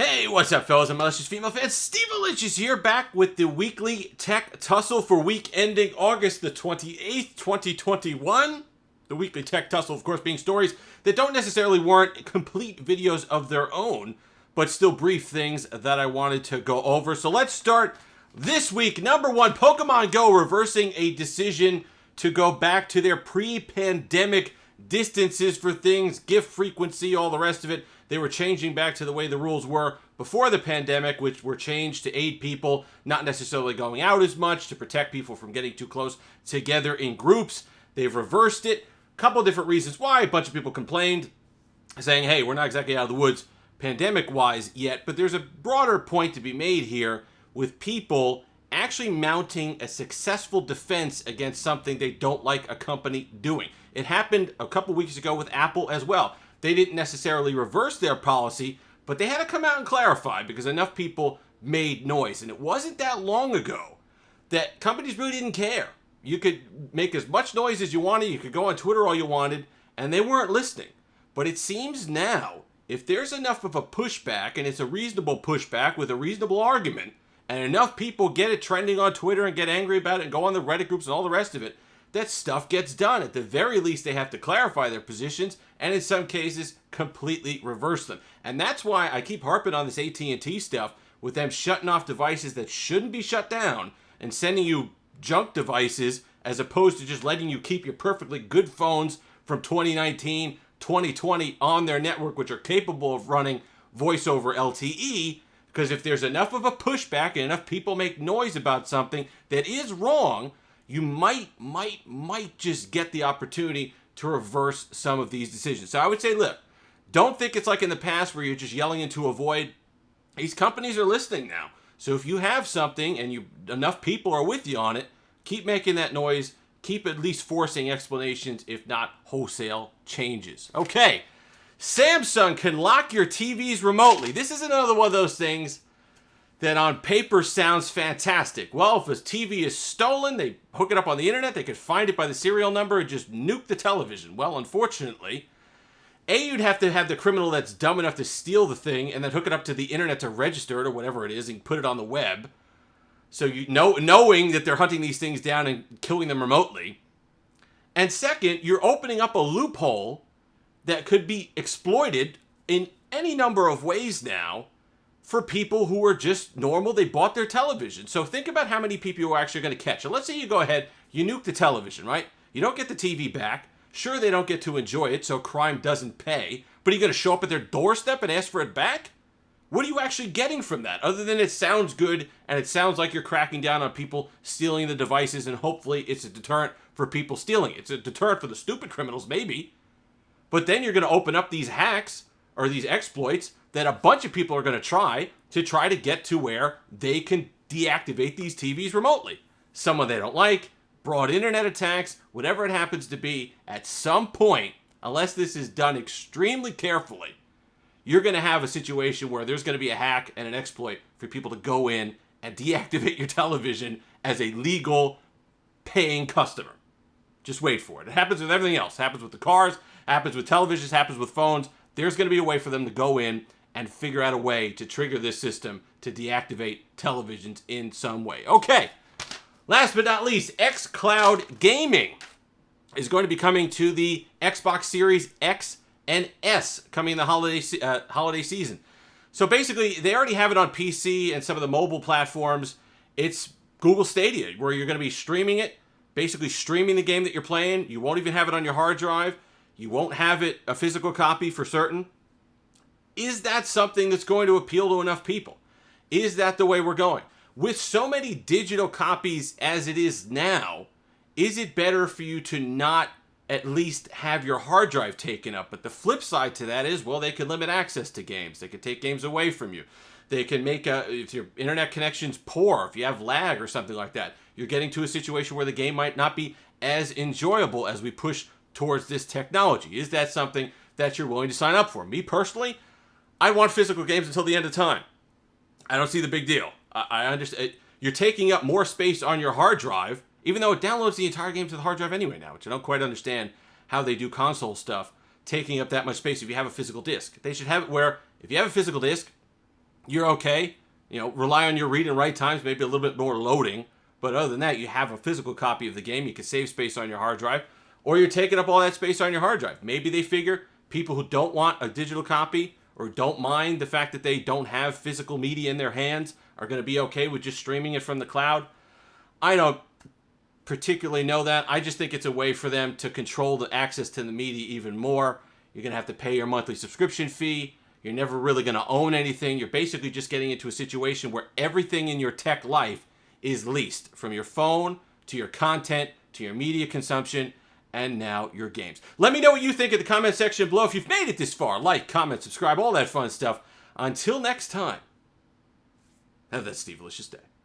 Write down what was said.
Hey, what's up, fellas and malicious female fans? Steve Malicious here, back with the weekly tech tussle for week ending August the 28th, 2021. The weekly tech tussle, of course, being stories that don't necessarily warrant complete videos of their own, but still brief things that I wanted to go over. So let's start this week. Number one, Pokemon Go reversing a decision to go back to their pre-pandemic distances for things, gift frequency, all the rest of it. They were changing back to the way the rules were before the pandemic, which were changed to aid people not necessarily going out as much, to protect people from getting too close together in groups. They've reversed it. A couple different reasons why. A bunch of people complained, saying, hey, we're not exactly out of the woods pandemic-wise yet, but there's a broader point to be made here with people actually mounting a successful defense against something they don't like a company doing. It happened a couple weeks ago with Apple as well. They didn't necessarily reverse their policy, but they had to come out and clarify because enough people made noise. And it wasn't that long ago that companies really didn't care. You could make as much noise as you wanted, you could go on Twitter all you wanted, and they weren't listening. But it seems now, if there's enough of a pushback, and it's a reasonable pushback with a reasonable argument, and enough people get it trending on Twitter and get angry about it and go on the Reddit groups and all the rest of it, that stuff gets done. At the very least, they have to clarify their positions, and in some cases, completely reverse them. And that's why I keep harping on this AT&T stuff, with them shutting off devices that shouldn't be shut down, and sending you junk devices, as opposed to just letting you keep your perfectly good phones from 2019, 2020 on their network, which are capable of running voice over LTE. Because if there's enough of a pushback and enough people make noise about something that is wrong, you might just get the opportunity to reverse some of these decisions. So I would say, look, don't think it's like in the past where you're just yelling into a void. These companies are listening now. So if you have something and enough people are with you on it, keep making that noise. Keep at least forcing explanations, if not wholesale changes. Okay, Samsung can lock your TVs remotely. This is another one of those things that on paper sounds fantastic. Well, if a TV is stolen, they hook it up on the internet, they could find it by the serial number and just nuke the television. Well, unfortunately, you'd have to have the criminal that's dumb enough to steal the thing and then hook it up to the internet to register it or whatever it is and put it on the web. So knowing that they're hunting these things down and killing them remotely. And second, you're opening up a loophole that could be exploited in any number of ways now for people who are just normal. They bought their television. So think about how many people you are actually going to catch. And let's say you go ahead, you nuke the television, right? You don't get the TV back. Sure, they don't get to enjoy it, so crime doesn't pay. But are you going to show up at their doorstep and ask for it back? What are you actually getting from that? Other than it sounds good and it sounds like you're cracking down on people stealing the devices, and hopefully it's a deterrent for people stealing it. It's a deterrent for the stupid criminals, maybe. But then you're going to open up these hacks or these exploits that a bunch of people are going to try to get to where they can deactivate these TVs remotely. Someone they don't like, broad internet attacks, whatever it happens to be, at some point, unless this is done extremely carefully, you're going to have a situation where there's going to be a hack and an exploit for people to go in and deactivate your television as a legal paying customer. Just wait for it. It happens with everything else. It happens with the cars, happens with televisions, happens with phones. There's going to be a way for them to go in and figure out a way to trigger this system to deactivate televisions in some way. Okay, last but not least, xCloud Gaming is going to be coming to the Xbox Series X and S coming in the holiday season. So basically, they already have it on PC and some of the mobile platforms. It's Google Stadia, where you're going to be streaming it, basically streaming the game that you're playing. You won't even have it on your hard drive. You won't have it a physical copy for certain. Is that something that's going to appeal to enough people? Is that the way we're going? With so many digital copies as it is now, is it better for you to not at least have your hard drive taken up? But the flip side to that is, well, they can limit access to games. They can take games away from you. They can make, if your internet connection's poor, if you have lag or something like that, you're getting to a situation where the game might not be as enjoyable as we push towards this technology. Is that something that you're willing to sign up for? Me personally, I want physical games until the end of time. I don't see the big deal. I understand. You're taking up more space on your hard drive, even though it downloads the entire game to the hard drive anyway now, which I don't quite understand how they do console stuff, taking up that much space if you have a physical disc. They should have it where if you have a physical disc, you're okay. Rely on your read and write times, maybe a little bit more loading. But other than that, you have a physical copy of the game. You can save space on your hard drive. Or you're taking up all that space on your hard drive. Maybe they figure people who don't want a digital copy or don't mind the fact that they don't have physical media in their hands are going to be okay with just streaming it from the cloud. I don't particularly know that. I just think it's a way for them to control the access to the media even more. You're going to have to pay your monthly subscription fee. You're never really going to own anything. You're basically just getting into a situation where everything in your tech life is leased, from your phone to your content to your media consumption and now your games. Let me know what you think in the comment section below. If you've made it this far, like, comment, subscribe, all that fun stuff. Until next time, have that Steve-alicious day.